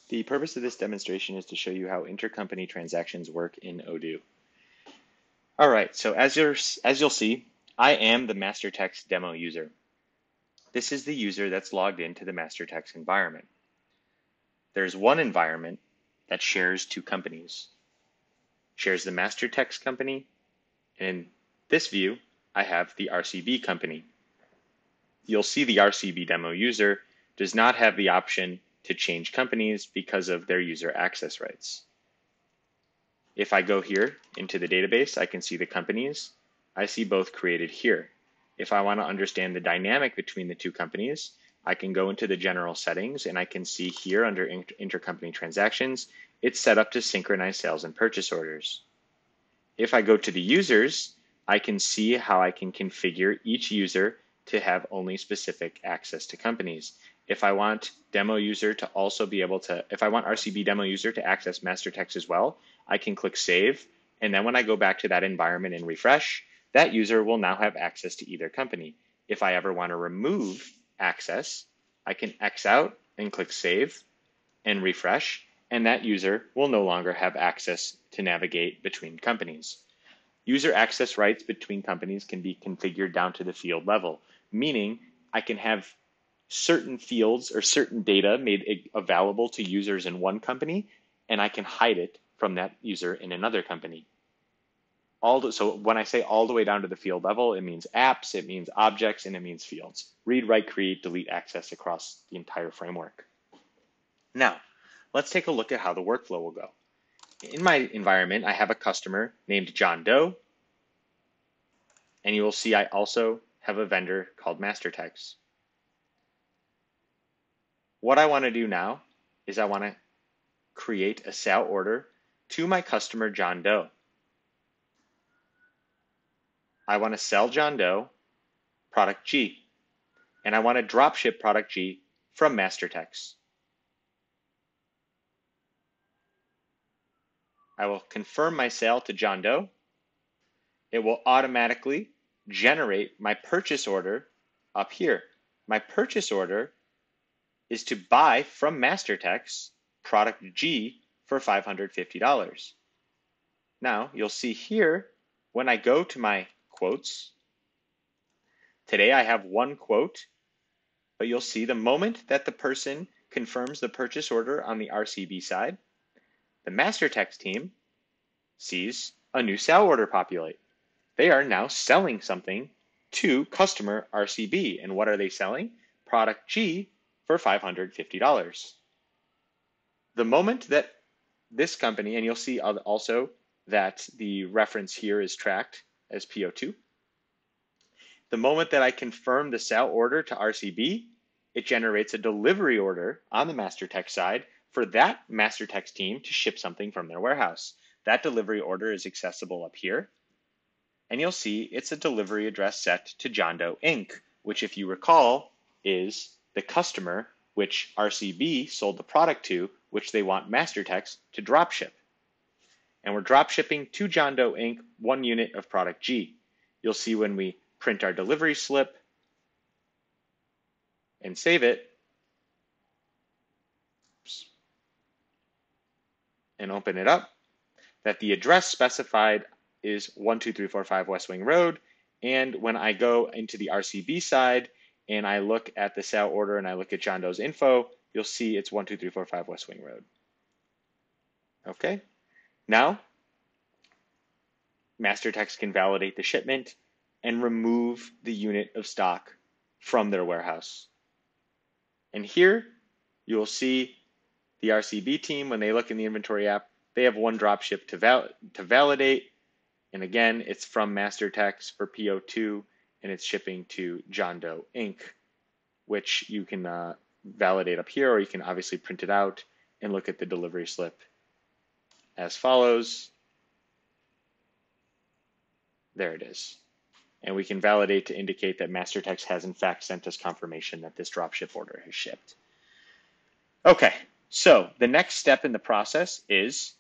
The purpose of this demonstration is to show you how intercompany transactions work in Odoo. All right, so as you'll see, I am the MasterText demo user. This is the user that's logged into the MasterText environment. There's one environment that shares two companies. Shares the MasterText company, and in this view, I have the RCB company. You'll see the RCB demo user does not have the option to change companies because of their user access rights. If I go here into the database, I can see the companies. I see both created here. If I want to understand the dynamic between the two companies, I can go into the general settings and I can see here under intercompany transactions, it's set up to synchronize sales and purchase orders. If I go to the users, I can see how I can configure each user to have only specific access to companies. If I want demo user to also be able to, if I want RCB demo user to access MasterText as well, I can click save. And then when I go back to that environment and refresh, that user will now have access to either company. If I ever want to remove access, I can X out and click save and refresh, and that user will no longer have access to navigate between companies. User access rights between companies can be configured down to the field level, meaning I can have certain fields or certain data made available to users in one company, and I can hide it from that user in another company. So when I say all the way down to the field level, it means apps, it means objects, and it means fields. Read, write, create, delete access across the entire framework. Now, let's take a look at how the workflow will go. In my environment, I have a customer named John Doe, and you will see I also have a vendor called MasterText. What I want to do now is I want to create a sale order to my customer John Doe. I want to sell John Doe product G, and I want to drop ship product G from MasterText. I will confirm my sale to John Doe. It will automatically generate my purchase order up here. My purchase order is to buy from MasterText product G for $550. Now you'll see here when I go to my quotes, today I have one quote, but you'll see the moment that the person confirms the purchase order on the RCB side, the MasterText team sees a new sale order populate. They are now selling something to customer RCB. And what are they selling? Product G for $550. The moment that this company, and you'll see also that the reference here is tracked as PO2. The moment that I confirm the sale order to RCB, it generates a delivery order on the MasterText side for that MasterText team to ship something from their warehouse. That delivery order is accessible up here. And you'll see it's a delivery address set to John Doe Inc., which if you recall is the customer which RCB sold the product to, which they want MasterText to drop ship. And we're drop shipping to John Doe Inc. 1 unit of product G. You'll see when we print our delivery slip and save it and open it up, that the address specified is 12345 West Wing Road. And when I go into the RCB side and I look at the sale order and I look at John Doe's info, you'll see it's 12345 West Wing Road. Okay, now MasterText can validate the shipment and remove the unit of stock from their warehouse. And here you will see the RCB team, when they look in the inventory app, they have one drop ship to validate. And again, it's from MasterText for PO2, and it's shipping to John Doe Inc., which you can validate up here, or you can obviously print it out and look at the delivery slip as follows. There it is. And we can validate to indicate that MasterText has in fact sent us confirmation that this dropship order has shipped. Okay, so the next step in the process is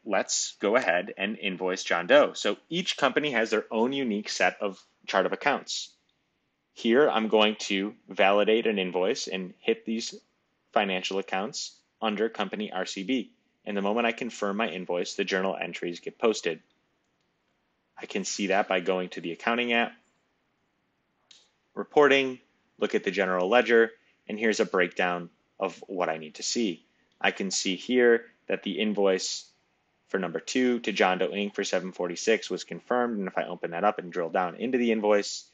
let's go ahead and invoice John Doe. So each company has their own unique set of chart of accounts. Here I'm going to validate an invoice and hit these financial accounts under company RCB. And the moment I confirm my invoice, the journal entries get posted. I can see that by going to the accounting app, reporting, look at the general ledger, and here's a breakdown of what I need to see. I can see here that the invoice for number 2 to John Doe Inc. for $746 was confirmed, and if I open that up and drill down into the invoice,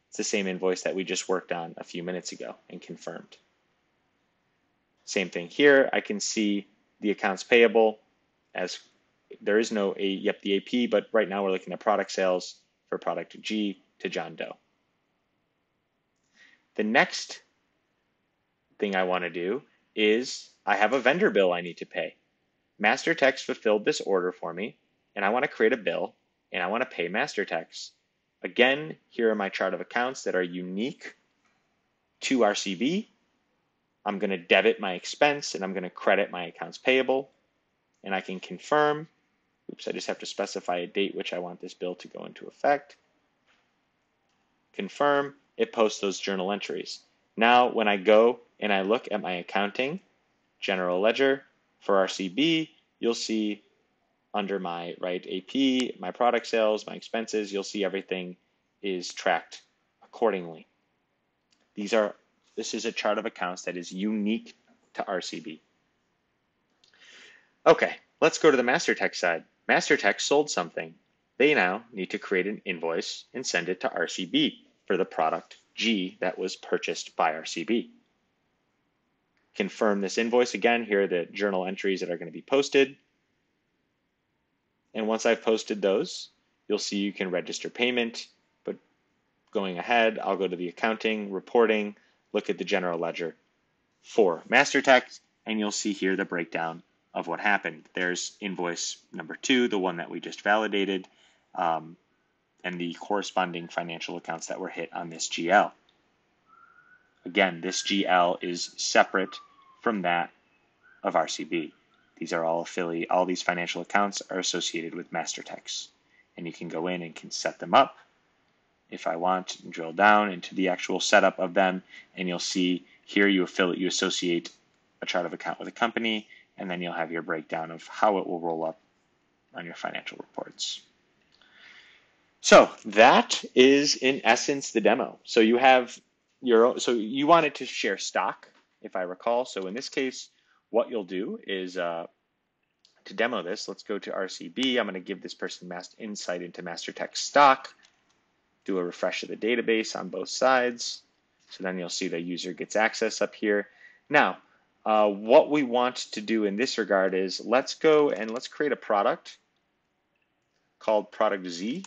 it's the same invoice that we just worked on a few minutes ago and confirmed. Same thing here. I can see the accounts payable as there is no the AP, but right now we're looking at product sales for product G to John Doe. The next thing I want to do is I have a vendor bill I need to pay. MasterTex fulfilled this order for me, and I want to create a bill, and I want to pay MasterTex. Again, here are my chart of accounts that are unique to RCB. I'm going to debit my expense, and I'm going to credit my accounts payable, and I can confirm. Oops, I just have to specify a date which I want this bill to go into effect. Confirm, it posts those journal entries. Now, when I go and I look at my accounting, general ledger for RCB, you'll see under my AP, my product sales, my expenses, you'll see everything is tracked accordingly. This is a chart of accounts that is unique to RCB. Okay, let's go to the MasterTex side. MasterTex sold something. They now need to create an invoice and send it to RCB for the product G that was purchased by RCB. Confirm this invoice again. Here are the journal entries that are going to be posted. And once I've posted those, you'll see you can register payment. But going ahead, I'll go to the accounting, reporting, look at the general ledger for MasterTex, and you'll see here the breakdown of what happened. There's invoice number 2, the one that we just validated, and the corresponding financial accounts that were hit on this GL. Again, this GL is separate from that of RCB. These are all these financial accounts are associated with MasterTex. And you can go in and can set them up if I want, and drill down into the actual setup of them, and you'll see here you associate a chart of account with a company, and then you'll have your breakdown of how it will roll up on your financial reports. So that is in essence the demo. So you have you wanted to share stock, if I recall. So in this case, what you'll do is to demo this, let's go to RCB. I'm going to give this person insight into MasterTex stock, do a refresh of the database on both sides. So then you'll see the user gets access up here. Now, what we want to do in this regard is let's go and let's create a product called product Z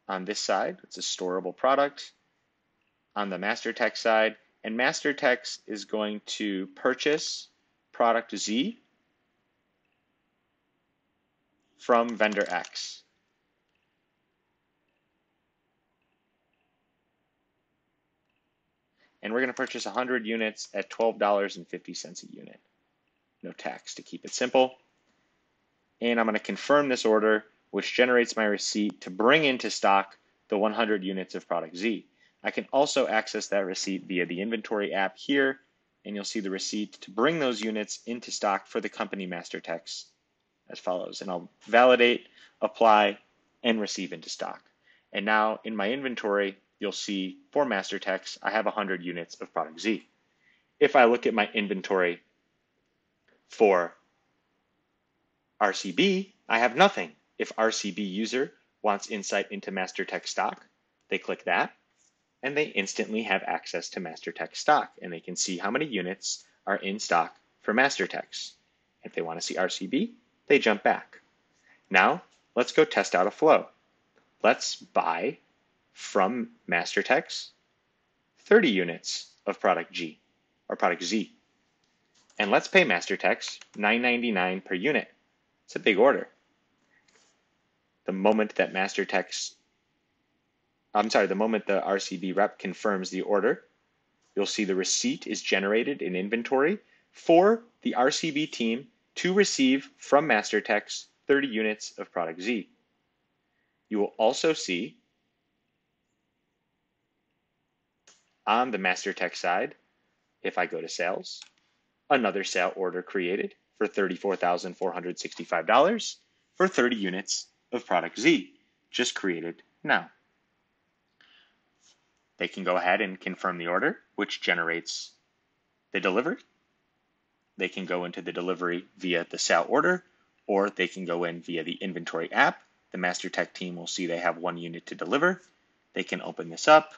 on this side. It's a storable product on the MasterTex side. And MasterTex is going to purchase product Z from vendor X. And we're going to purchase 100 units at $12.50 a unit. No tax to keep it simple. And I'm going to confirm this order, which generates my receipt to bring into stock the 100 units of product Z. I can also access that receipt via the inventory app here, and you'll see the receipt to bring those units into stock for the company MasterTex as follows. And I'll validate, apply, and receive into stock. And now in my inventory, you'll see for MasterTex, I have 100 units of product Z. If I look at my inventory for RCB, I have nothing. If RCB user wants insight into MasterTex stock, they click that, and they instantly have access to MasterTex stock, and they can see how many units are in stock for MasterTex. If they want to see RCB, they jump back. Now, let's go test out a flow. Let's buy from MasterTex 30 units of product G, or product Z. And let's pay MasterTex $9.99 per unit. It's a big order. The moment that the RCB rep confirms the order, you'll see the receipt is generated in inventory for the RCB team to receive from MasterTex 30 units of product Z. You will also see on the MasterTex side, if I go to sales, Another sale order created for $34,465 for 30 units of product Z, just created now. They can go ahead and confirm the order, which generates the delivery. They can go into the delivery via the sale order, or they can go in via the inventory app. The Master Tech team will see they have 1 unit to deliver. They can open this up,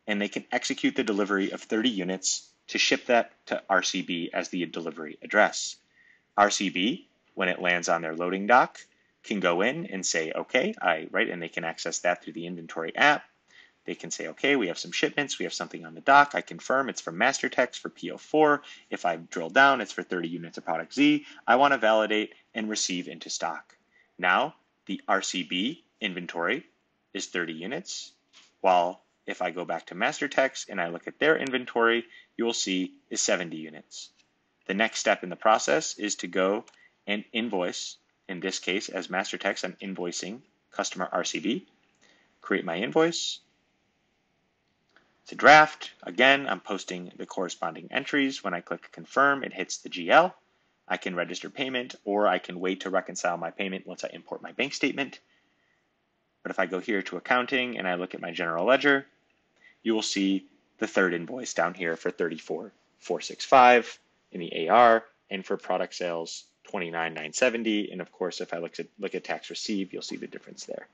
and they can execute the delivery of 30 units to ship that to RCB as the delivery address. RCB, when it lands on their loading dock, can go in and say, okay, and they can access that through the inventory app. They can say, okay, we have some shipments, we have something on the dock. I confirm it's from MasterTex for PO4. If I drill down, it's for 30 units of product Z. I want to validate and receive into stock. Now, the RCB inventory is 30 units, while if I go back to MasterTex and I look at their inventory, you will see is 70 units. The next step in the process is to go and invoice. In this case, as MasterTex, I'm invoicing customer RCB. Create my invoice. It's a draft. Again, I'm posting the corresponding entries. When I click confirm, it hits the GL. I can register payment, or I can wait to reconcile my payment once I import my bank statement. But if I go here to accounting and I look at my general ledger, you will see the third invoice down here for $34,465 in the AR, and for product sales, $29,970. And of course, if I look at tax received, you'll see the difference there.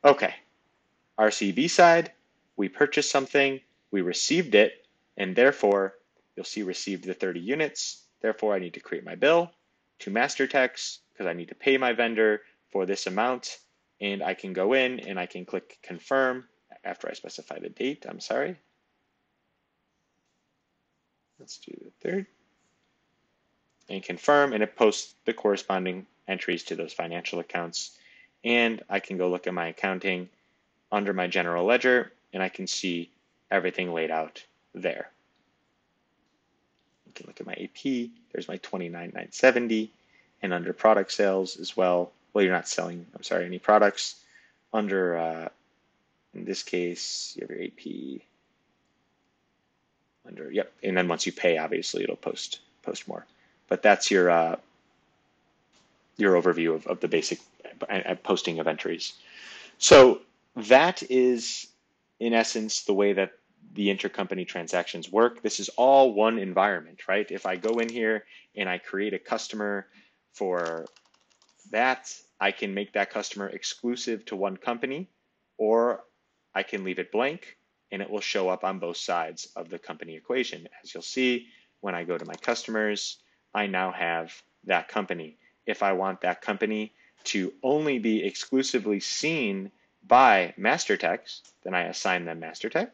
Okay, RCB side, we purchased something, we received it, and therefore, you'll see received the 30 units. Therefore, I need to create my bill to MasterTex because I need to pay my vendor for this amount. And I can go in and I can click confirm after I specify the date. I'm sorry. Let's do the third. And confirm, and it posts the corresponding entries to those financial accounts. And I can go look at my accounting under my general ledger, and I can see everything laid out there. You can look at my AP, there's my $29,970, and under product sales as well. Well, you're not selling, I'm sorry, any products. Under, in this case, you have your AP. Under, yep, and then once you pay, obviously it'll post more. But that's your overview of the basic posting of entries. So that is, in essence, the way that the intercompany transactions work. This is all one environment, right? If I go in here and I create a customer for that, I can make that customer exclusive to one company, or I can leave it blank and it will show up on both sides of the company equation. As you'll see, when I go to my customers, I now have that company. If I want that company to only be exclusively seen by MasterTex, then I assign them MasterTech.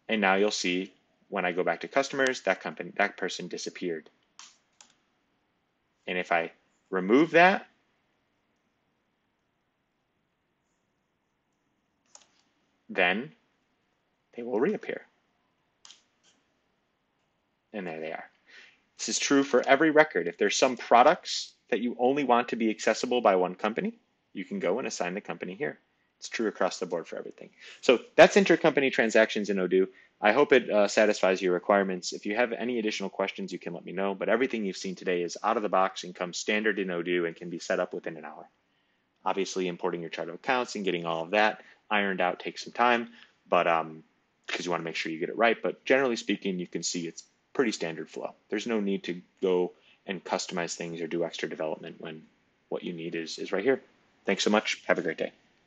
And now you'll see when I go back to customers, that person disappeared. And if I remove that, then they will reappear. And there they are. This is true for every record. If there's some products that you only want to be accessible by one company, you can go and assign the company here. It's true across the board for everything. So that's intercompany transactions in Odoo. I hope it satisfies your requirements. If you have any additional questions, you can let me know. But everything you've seen today is out of the box and comes standard in Odoo and can be set up within an hour. Obviously, importing your chart of accounts and getting all of that ironed out takes some time, but because you want to make sure you get it right. But generally speaking, you can see it's pretty standard flow. There's no need to go and customize things or do extra development when what you need is right here. Thanks so much. Have a great day.